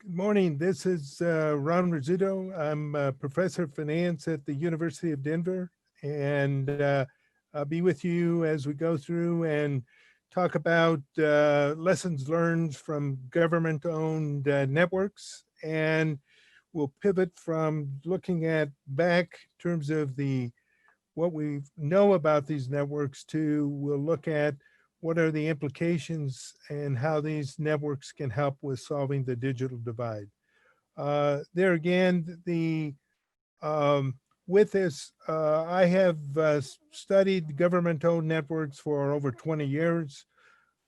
Good morning. This is Ron Rizzuto. I'm a professor of finance at the University of Denver, and I'll be with you as we go through and talk about lessons learned from government-owned networks. And we'll pivot from looking at back in terms of the what we know about these networks to we'll look at what are the implications and how these networks can help with solving the digital divide. There again, with this, I have studied government-owned networks for over 20 years.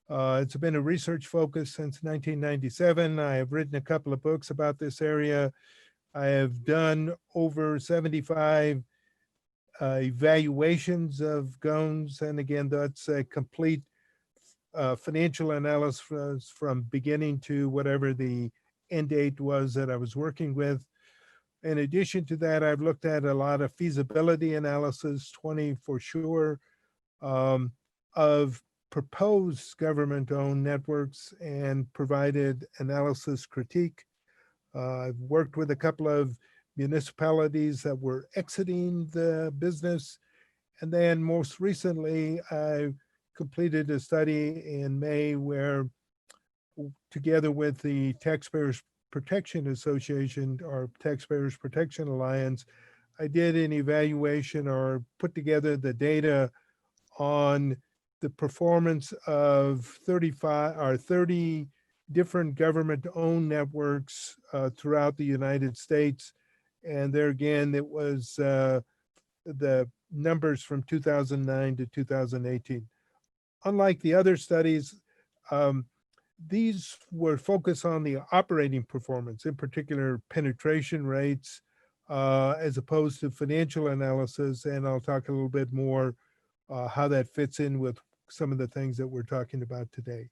It's been a research focus since 1997. I have written a couple of books about this area. I have done over 75 evaluations of GONES, and again, that's a complete financial analysis from beginning to whatever the end date was that I was working with. In addition to that, I've looked at a lot of feasibility analysis, 20 for sure, of proposed government-owned networks and provided analysis critique. I've worked with a couple of municipalities that were exiting the business. And then most recently, I completed a study in May where together with the Taxpayers Protection Association or Taxpayers Protection Alliance, I did an evaluation or put together the data on the performance of 30 different government-owned networks throughout the United States. And there again, it was the numbers from 2009 to 2018. Unlike the other studies, these were focused on the operating performance, in particular penetration rates, as opposed to financial analysis. And I'll talk a little bit more how that fits in with some of the things that we're talking about today.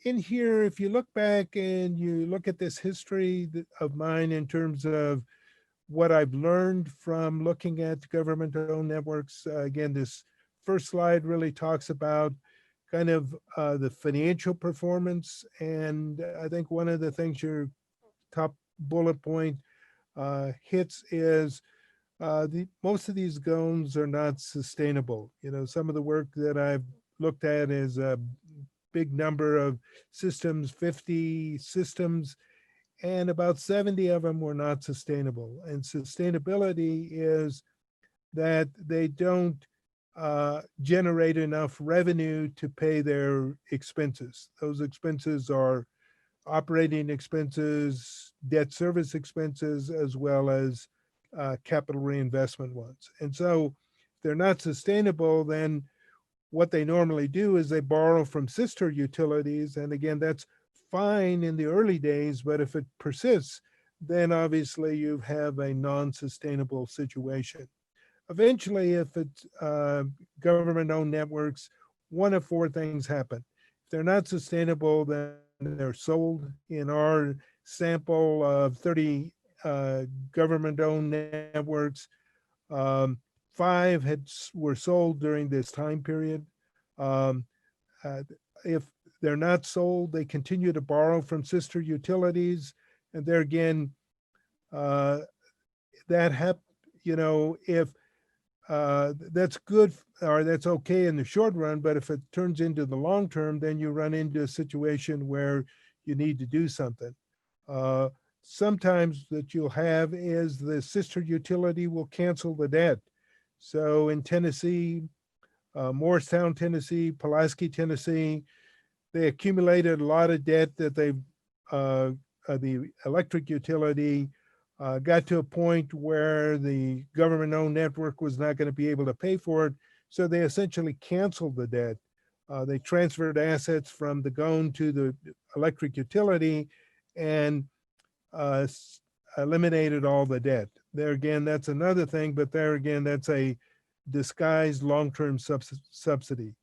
In here, if you look back and you look at this history of mine in terms of what I've learned from looking at government-owned networks, again, this first slide really talks about kind of the financial performance. And I think one of the things your top bullet point hits is most of these GONES are not sustainable. You know, some of the work that I've looked at is a big number of systems, 50 systems, and about 70 of them were not sustainable. And sustainability is that they don't generate enough revenue to pay their expenses. Those expenses are operating expenses, debt service expenses, as well as capital reinvestment ones. And so if they're not sustainable, then what they normally do is they borrow from sister utilities. And again, that's fine in the early days, but if it persists, then obviously you have a non-sustainable situation. Eventually, if it's government-owned networks, one of four things happen. If they're not sustainable, then they're sold. In our sample of 30 government-owned networks, 5 were sold during this time period. If they're not sold, they continue to borrow from sister utilities, and there again, if that's good or that's okay in the short run, but if it turns into the long term, then you run into a situation where you need to do something. Sometimes that you'll have is the sister utility will cancel the debt. So in Tennessee, Morristown, Tennessee, Pulaski, Tennessee, they accumulated a lot of debt that the electric utility got to a point where the government-owned network was not going to be able to pay for it. So they essentially canceled the debt. They transferred assets from the GONE to the electric utility and eliminated all the debt. There again, that's another thing, but there again, that's a disguised long-term subsidy.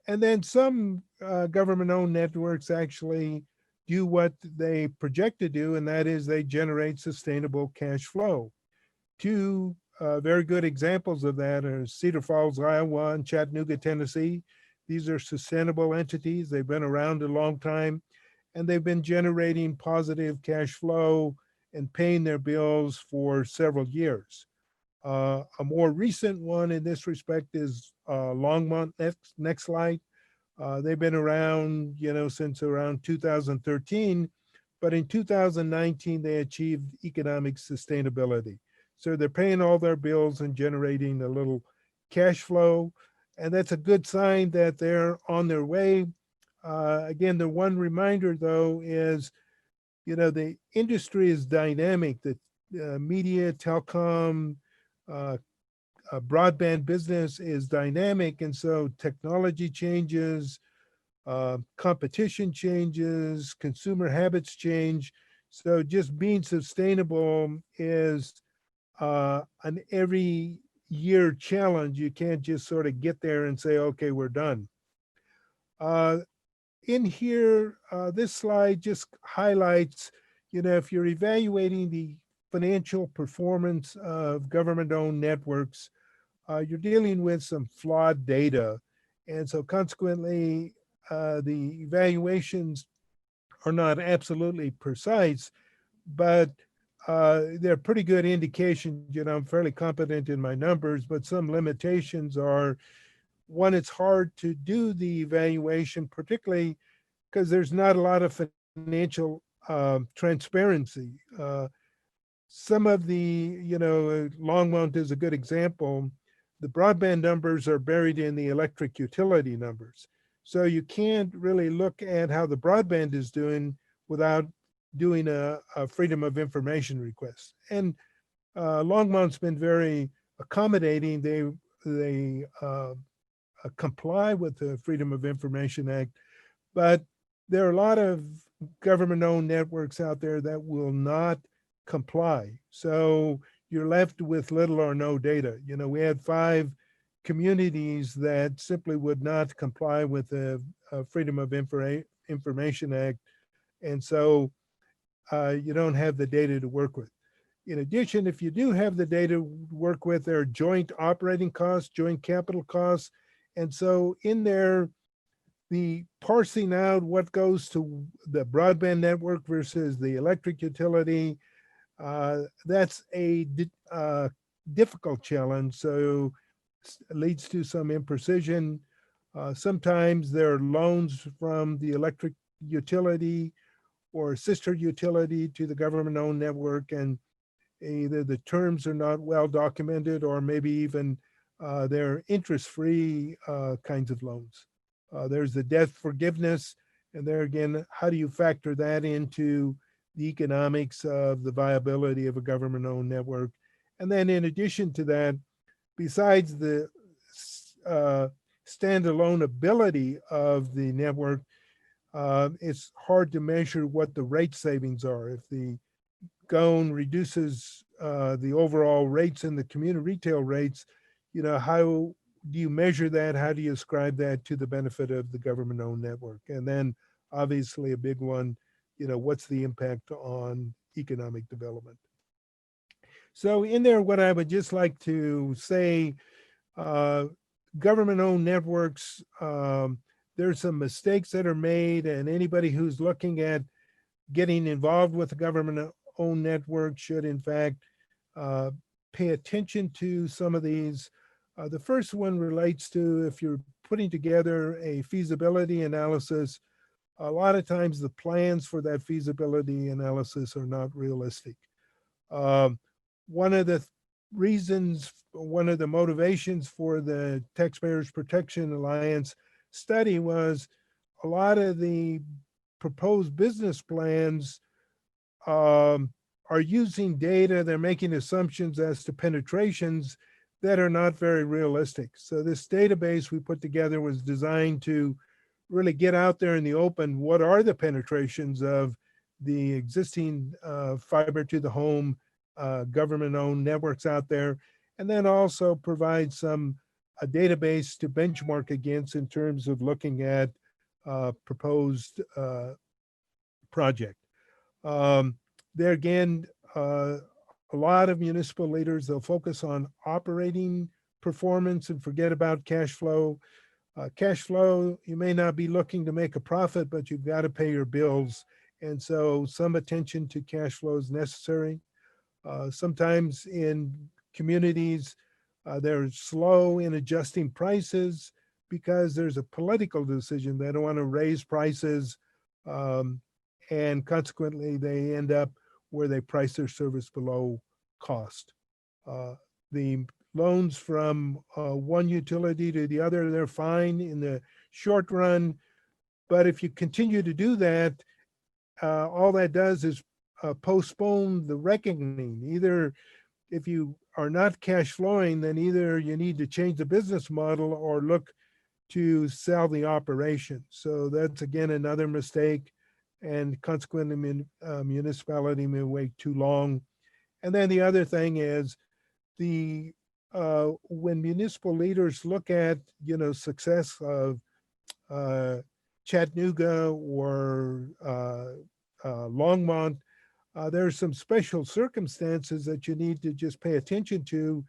And then some government-owned networks actually do what they project to do, and that is they generate sustainable cash flow. Two very good examples of that are Cedar Falls, Iowa, and Chattanooga, Tennessee. These are sustainable entities. They've been around a long time, and they've been generating positive cash flow and paying their bills for several years. A more recent one in this respect is Longmont. Next slide. They've been around, since around 2013, but in 2019 they achieved economic sustainability. So they're paying all their bills and generating a little cash flow, and that's a good sign that they're on their way. Again, the one reminder though is, the industry is dynamic. The media, telecom, uh, broadband business is dynamic, and so technology changes, competition changes, consumer habits change. So just being sustainable is an every year challenge. You can't just sort of get there and say, okay, we're done. Uh, in here, this slide just highlights, if you're evaluating the financial performance of government-owned networks, you're dealing with some flawed data. And so consequently, the evaluations are not absolutely precise, but they're pretty good indications. I'm fairly competent in my numbers, but some limitations are, one, it's hard to do the evaluation, particularly because there's not a lot of financial transparency. Some of the, Longmont is a good example. The broadband numbers are buried in the electric utility numbers. So you can't really look at how the broadband is doing without doing a freedom of information request. And Longmont's been very accommodating. They comply with the Freedom of Information Act, but there are a lot of government-owned networks out there that will not comply. So you're left with little or no data. We had 5 communities that simply would not comply with the Freedom of Information Act. And so you don't have the data to work with. In addition, if you do have the data to work with, there are joint operating costs, joint capital costs. And so in there, the parsing out what goes to the broadband network versus the electric utility, that's a difficult challenge. So it leads to some imprecision. Sometimes there are loans from the electric utility or sister utility to the government-owned network, and either the terms are not well documented or maybe even they're interest-free kinds of loans. There's the debt forgiveness, and there again, how do you factor that into the economics of the viability of a government-owned network? And then in addition to that, besides the standalone ability of the network, it's hard to measure what the rate savings are. If the GOAN reduces the overall rates in the community retail rates, how do you measure that? How do you ascribe that to the benefit of the government-owned network? And then obviously a big one, what's the impact on economic development? So in there, what I would just like to say, government-owned networks, there's some mistakes that are made, and anybody who's looking at getting involved with a government-owned network should in fact pay attention to some of these. The first one relates to if you're putting together a feasibility analysis, a lot of times the plans for that feasibility analysis are not realistic. One of the reasons, one of the motivations for the Taxpayers Protection Alliance study was a lot of the proposed business plans are using data, they're making assumptions as to penetrations that are not very realistic. So this database we put together was designed to really get out there in the open, what are the penetrations of the existing fiber to the home government-owned networks out there, and then also provide a database to benchmark against in terms of looking at proposed project. There again, a lot of municipal leaders, they'll focus on operating performance and forget about cash flow. Cash flow, you may not be looking to make a profit, but you've got to pay your bills. And so some attention to cash flow is necessary. Sometimes in communities, they're slow in adjusting prices because there's a political decision. They don't want to raise prices, um, and consequently, they end up where they price their service below cost. Uh, the loans from one utility to the other, they're fine in the short run, but if you continue to do that, all that does is postpone the reckoning. Either if you are not cash flowing, then either you need to change the business model or look to sell the operation. So that's again another mistake, and consequently, municipality may wait too long. And then the other thing is the when municipal leaders look at success of uh, Chattanooga or Longmont, there's some special circumstances that you need to just pay attention to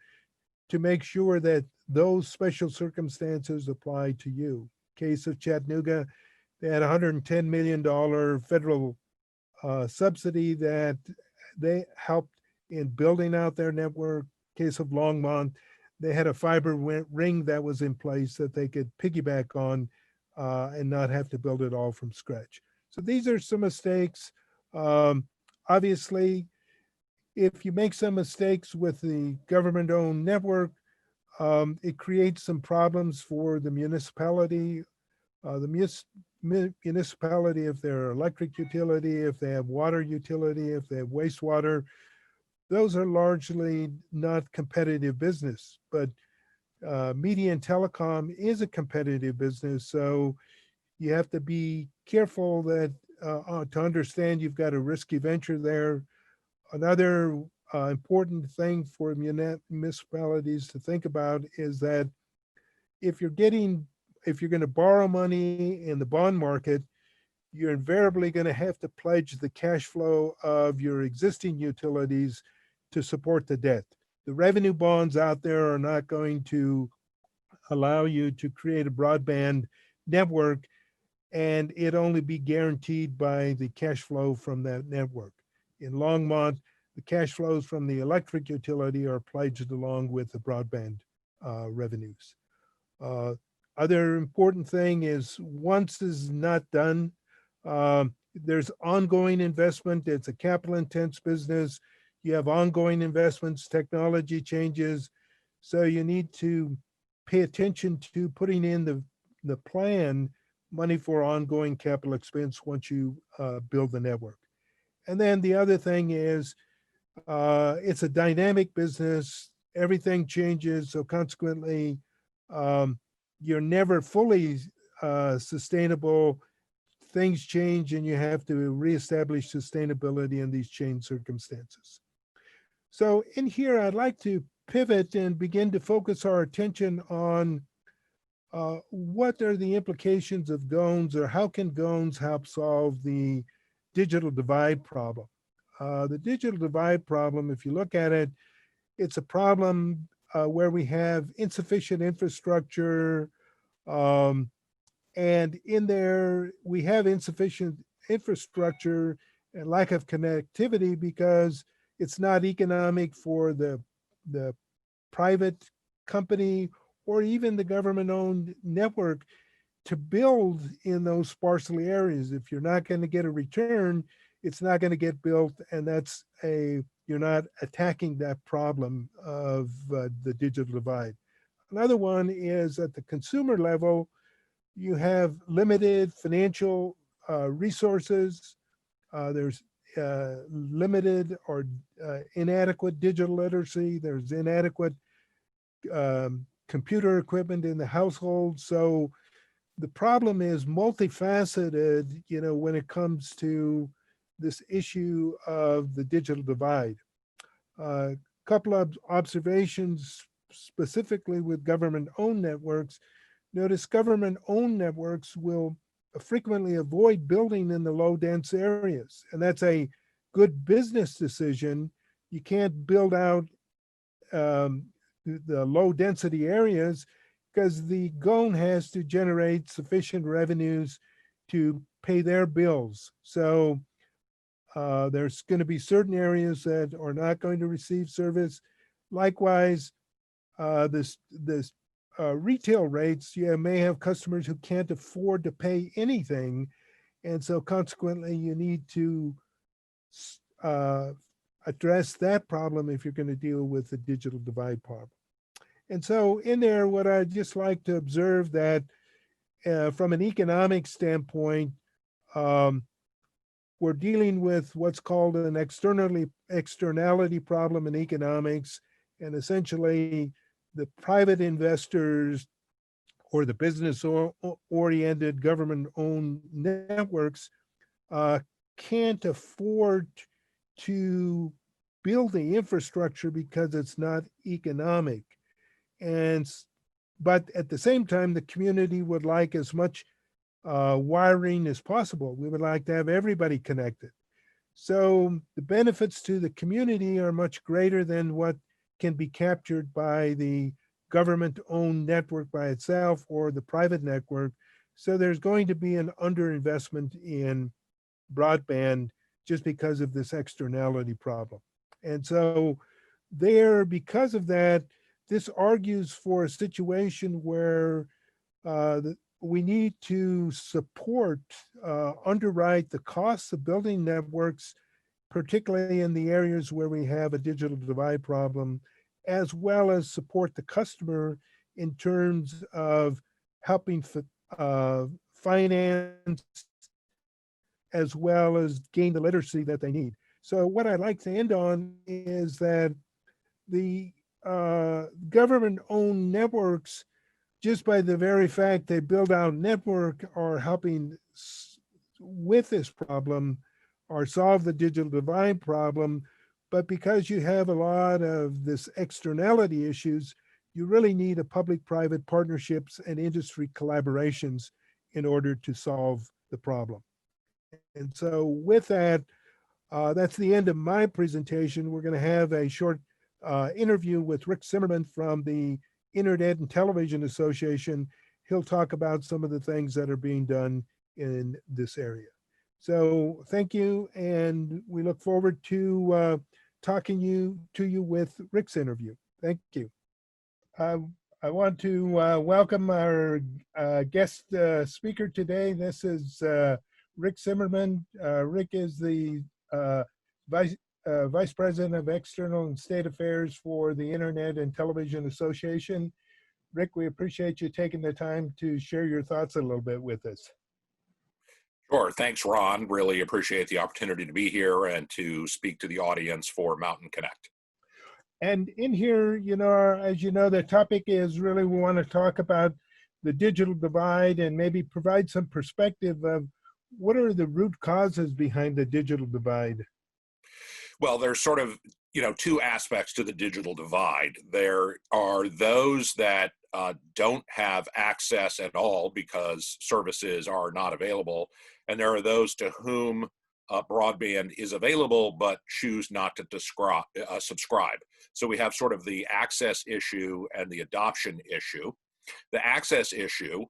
make sure that those special circumstances apply to you. Case of Chattanooga, they had $110 million federal subsidy that they helped in building out their network. Case of Longmont, they had a fiber ring that was in place that they could piggyback on and not have to build it all from scratch. So these are some mistakes. Obviously, if you make some mistakes with the government-owned network, it creates some problems for the municipality. The municipality, if they're electric utility, if they have water utility, if they have wastewater, those are largely not competitive business. But media and telecom is a competitive business, so you have to be careful that to understand you've got a risky venture there. Another important thing for municipalities to think about is that if you're going to borrow money in the bond market, you're invariably going to have to pledge the cash flow of your existing utilities to support the debt. The revenue bonds out there are not going to allow you to create a broadband network and it only be guaranteed by the cash flow from that network. In Longmont, the cash flows from the electric utility are pledged along with the broadband revenues. Uh, Other important thing is once is not done, there's ongoing investment. It's a capital intense business. You have ongoing investments, technology changes. So you need to pay attention to putting in the plan money for ongoing capital expense once you build the network. And then the other thing is it's a dynamic business. Everything changes. So consequently, you're never fully sustainable. Things change and you have to reestablish sustainability in these changed circumstances. So in here, I'd like to pivot and begin to focus our attention on what are the implications of GOANs, or how can GOANs help solve the digital divide problem? The digital divide problem, if you look at it, it's a problem where we have insufficient infrastructure, and in there we have insufficient infrastructure and lack of connectivity because it's not economic for the private company or even the government-owned network to build in those sparsely areas. If you're not going to get a return, it's not going to get built, and you're not attacking that problem of the digital divide. Another one is at the consumer level, you have limited financial resources. There's limited or inadequate digital literacy. There's inadequate computer equipment in the household. So the problem is multifaceted, when it comes to this issue of the digital divide. A couple of observations specifically with government-owned networks. Notice government-owned networks will frequently avoid building in the low-dense areas, and that's a good business decision. You can't build out the low-density areas because the GOAN has to generate sufficient revenues to pay their bills. So there's going to be certain areas that are not going to receive service. Likewise, this retail rates, you may have customers who can't afford to pay anything. And so consequently, you need to uh, address that problem if you're going to deal with the digital divide problem. And so in there, what I'd just like to observe that from an economic standpoint, um, we're dealing with what's called an externality problem in economics. And essentially, the private investors or the business-oriented government-owned networks uh, can't afford to build the infrastructure because it's not economic. And but at the same time, the community would like as much wiring as possible. We would like to have everybody connected. So the benefits to the community are much greater than what can be captured by the government-owned network by itself or the private network. So there's going to be an underinvestment in broadband just because of this externality problem. And so because of that, this argues for a situation where we need to underwrite the costs of building networks, particularly in the areas where we have a digital divide problem, as well as support the customer in terms of helping finance as well as gain the literacy that they need. So what I'd like to end on is that the government-owned networks, just by the very fact they build out network, are helping with this problem or solve the digital divide problem. But because you have a lot of this externality issues, you really need a public-private partnerships and industry collaborations in order to solve the problem. And so with that, that's the end of my presentation. We're going to have a short interview with Rick Cimerman from the Internet and Television Association. He'll talk about some of the things that are being done in this area. So thank you, and we look forward to talking to you with Rick's interview. Thank you. I want to welcome our guest speaker today. This is Rick Cimerman. Rick is the Vice President of External and State Affairs for the Internet and Television Association. Rick, we appreciate you taking the time to share your thoughts a little bit with us. Sure. Thanks, Ron. Really appreciate the opportunity to be here and to speak to the audience for Mountain Connect. And in here, as you know, the topic is really, we want to talk about the digital divide and maybe provide some perspective of what are the root causes behind the digital divide. Well, there's sort of, two aspects to the digital divide. There are those that don't have access at all because services are not available. And there are those to whom broadband is available but choose not to subscribe. So we have sort of the access issue and the adoption issue. The access issue,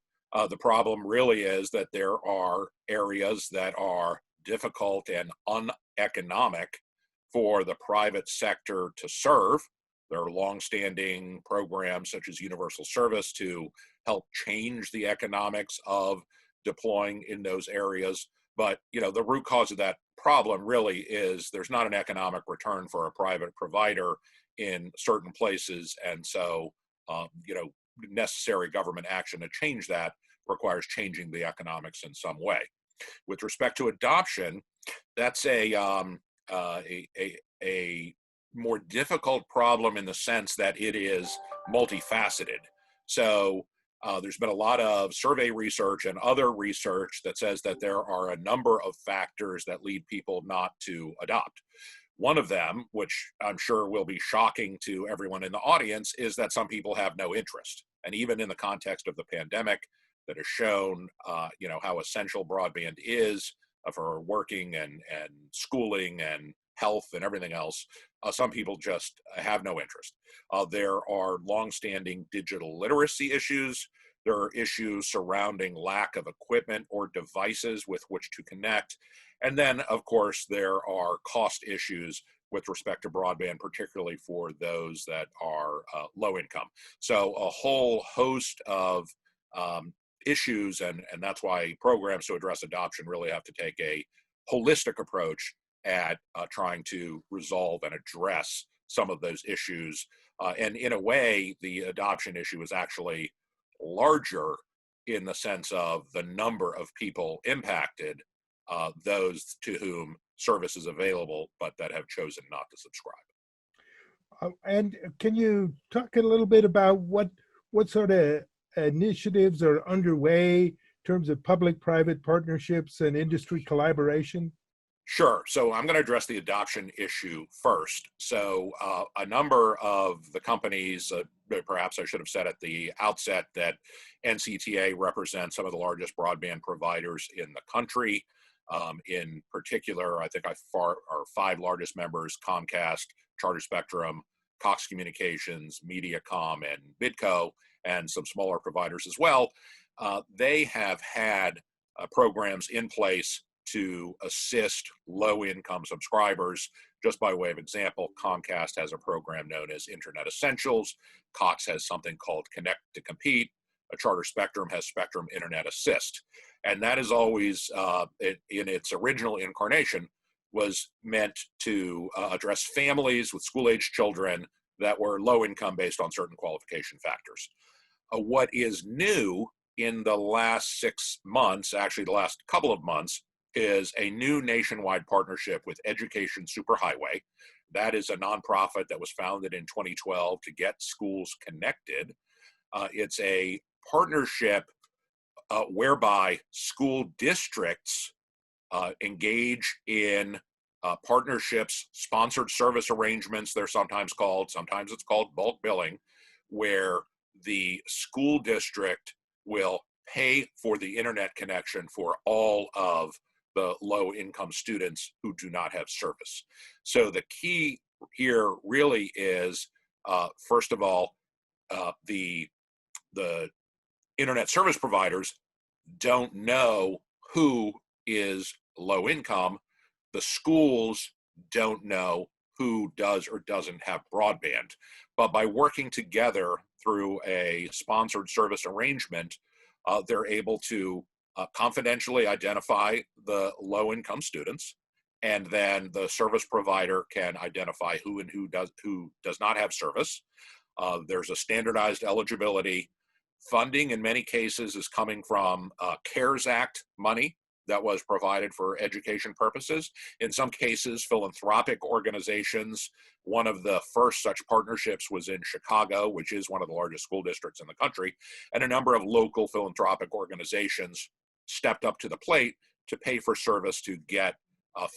the problem really is that there are areas that are difficult and uneconomic for the private sector to serve. There are longstanding programs such as universal service to help change the economics of deploying in those areas. But the root cause of that problem really is there's not an economic return for a private provider in certain places. And so, necessary government action to change that requires changing the economics in some way. With respect to adoption, that's a more difficult problem in the sense that it is multifaceted. So there's been a lot of survey research and other research that says that there are a number of factors that lead people not to adopt. One of them, which I'm sure will be shocking to everyone in the audience, is that some people have no interest. And even in the context of the pandemic, that has shown, how essential broadband is for working and schooling and health and everything else, some people just have no interest. There are longstanding digital literacy issues. There are issues surrounding lack of equipment or devices with which to connect. And then, of course, there are cost issues with respect to broadband, particularly for those that are low income. So a whole host of issues, and that's why programs to address adoption really have to take a holistic approach at trying to resolve and address some of those issues. And in a way, the adoption issue is actually larger in the sense of the number of people impacted, those to whom service is available, but that have chosen not to subscribe. And can you talk a little bit about what sort of initiatives are underway in terms of public-private partnerships and industry collaboration? Sure. So I'm going to address the adoption issue first. So a number of the companies, perhaps I should have said at the outset that NCTA represents some of the largest broadband providers in the country. In particular, I think our 5 largest members: Comcast, Charter Spectrum, Cox Communications, Mediacom, and Midco, and some smaller providers as well. They have had programs in place to assist low-income subscribers. Just by way of example, Comcast has a program known as Internet Essentials. Cox has something called Connect to Compete. Charter Spectrum has Spectrum Internet Assist. And that is always, in its original incarnation, was meant to address families with school-aged children that were low income based on certain qualification factors. What is new in the last 6 months, actually the last couple of months, is a new nationwide partnership with Education Superhighway. That is a nonprofit that was founded in 2012 to get schools connected. It's a partnership whereby school districts engage in partnerships, sponsored service arrangements, they're sometimes it's called bulk billing, where the school district will pay for the internet connection for all of the low income students who do not have service. So the key here really is, first of all, the internet service providers don't know who is low income. The schools don't know who does or doesn't have broadband. But by working together through a sponsored service arrangement, they're able to confidentially identify the low income students, and then the service provider can identify who does not have service. There's a standardized eligibility. Funding in many cases is coming from CARES Act money that was provided for education purposes. In some cases, philanthropic organizations. One of the first such partnerships was in Chicago, which is one of the largest school districts in the country, and a number of local philanthropic organizations stepped up to the plate to pay for service to get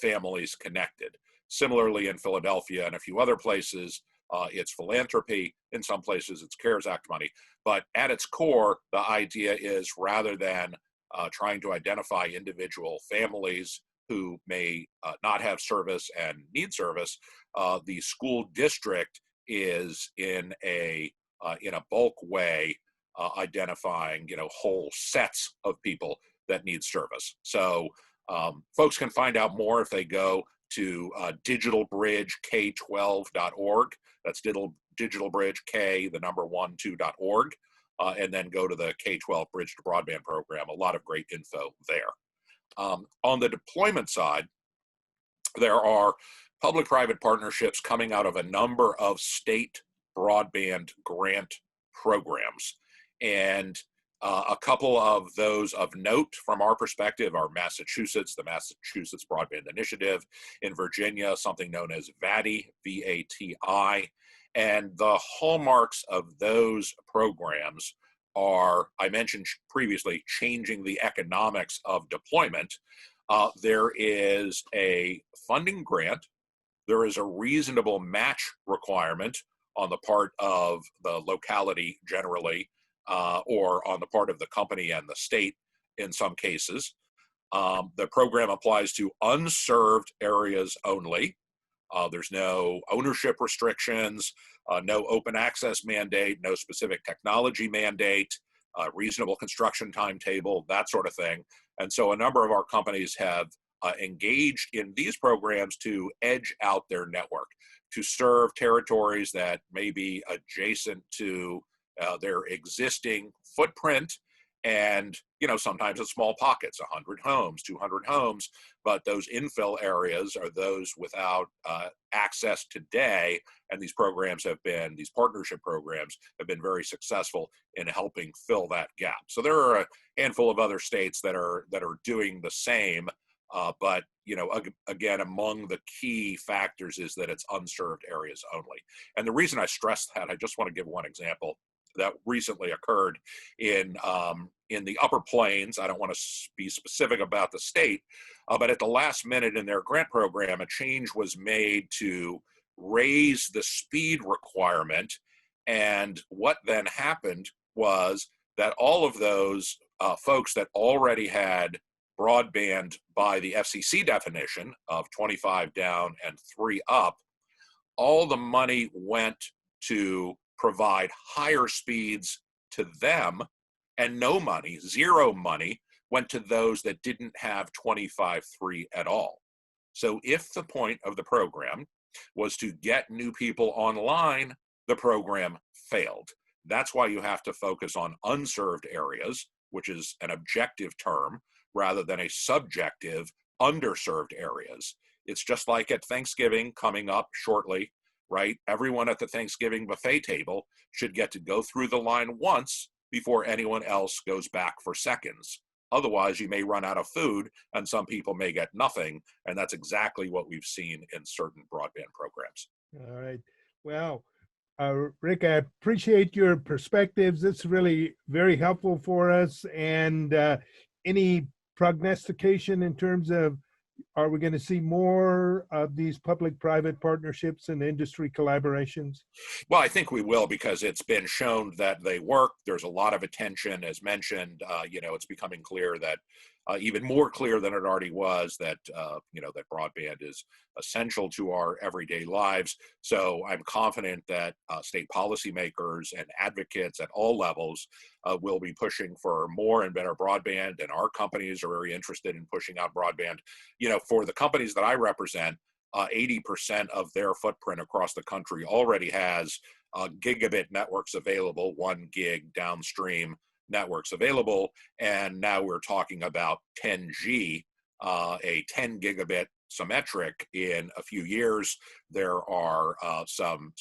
families connected. Similarly, in Philadelphia and a few other places, it's philanthropy. In some places, it's CARES Act money. But at its core, the idea is, rather than trying to identify individual families who may not have service and need service, the school district is in a bulk way identifying whole sets of people that need service. So folks can find out more if they go to digitalbridgek12.org. That's digitalbridgek, the number 12.org. And then go to the K-12 Bridge to Broadband program. A lot of great info there. On the deployment side, there are public-private partnerships coming out of a number of state broadband grant programs. And a couple of those of note from our perspective are Massachusetts, the Massachusetts Broadband Initiative; in Virginia, something known as VATI, V-A-T-I. And the hallmarks of those programs are, I mentioned previously, changing the economics of deployment. There is a funding grant. There is a reasonable match requirement on the part of the locality generally, or on the part of the company and the state in some cases. The program applies to unserved areas only. There's no ownership restrictions, no open access mandate, no specific technology mandate, reasonable construction timetable, that sort of thing. And so a number of our companies have engaged in these programs to edge out their network, to serve territories that may be adjacent to their existing footprint. And, sometimes it's small pockets, 100 homes, 200 homes, but those infill areas are those without access today. And these partnership programs have been very successful in helping fill that gap. So there are a handful of other states that are doing the same. But, again, among the key factors is that it's unserved areas only. And the reason I stress that, I just want to give one example that recently occurred in the Upper Plains. I don't want to be specific about the state, but at the last minute in their grant program, a change was made to raise the speed requirement. And what then happened was that all of those folks that already had broadband by the FCC definition of 25 down and 3 up, all the money went to provide higher speeds to them, and no money, zero money, went to those that didn't have 25/3 at all. So if the point of the program was to get new people online, the program failed. That's why you have to focus on unserved areas, which is an objective term, rather than a subjective underserved areas. It's just like at Thanksgiving coming up shortly, right? Everyone at the Thanksgiving buffet table should get to go through the line once before anyone else goes back for seconds. Otherwise, you may run out of food and some people may get nothing. And that's exactly what we've seen in certain broadband programs. All right. Well, Rick, I appreciate your perspectives. It's really very helpful for us. And any prognostication in terms of, are we going to see more of these public-private partnerships and industry collaborations? Well, I think we will, because it's been shown that they work. There's a lot of attention, as mentioned. It's becoming clear that, even more clear than it already was, that that broadband is essential to our everyday lives. So I'm confident that state policymakers and advocates at all levels will be pushing for more and better broadband, and our companies are very interested in pushing out broadband. For the companies that I represent, 80% of their footprint across the country already has gigabit networks available, 1 gig downstream networks available. And now we're talking about 10G, a 10 gigabit symmetric in a few years. There are some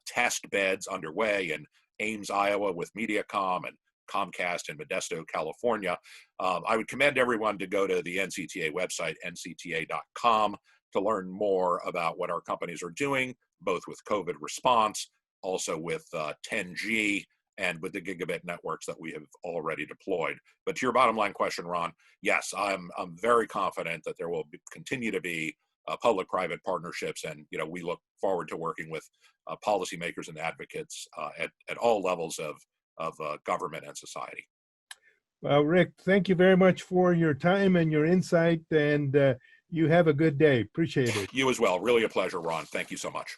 test beds underway in Ames, Iowa with Mediacom, and Comcast in Modesto, California. I would commend everyone to go to the NCTA website, ncta.com, to learn more about what our companies are doing, both with COVID response, also with 10G, and with the gigabit networks that we have already deployed. But to your bottom line question, Ron, yes, I'm very confident that there will continue to be public-private partnerships, and we look forward to working with policymakers and advocates at all levels of government and society. Well, Rick, thank you very much for your time and your insight, and you have a good day. Appreciate it. You as well. Really a pleasure, Ron. Thank you so much.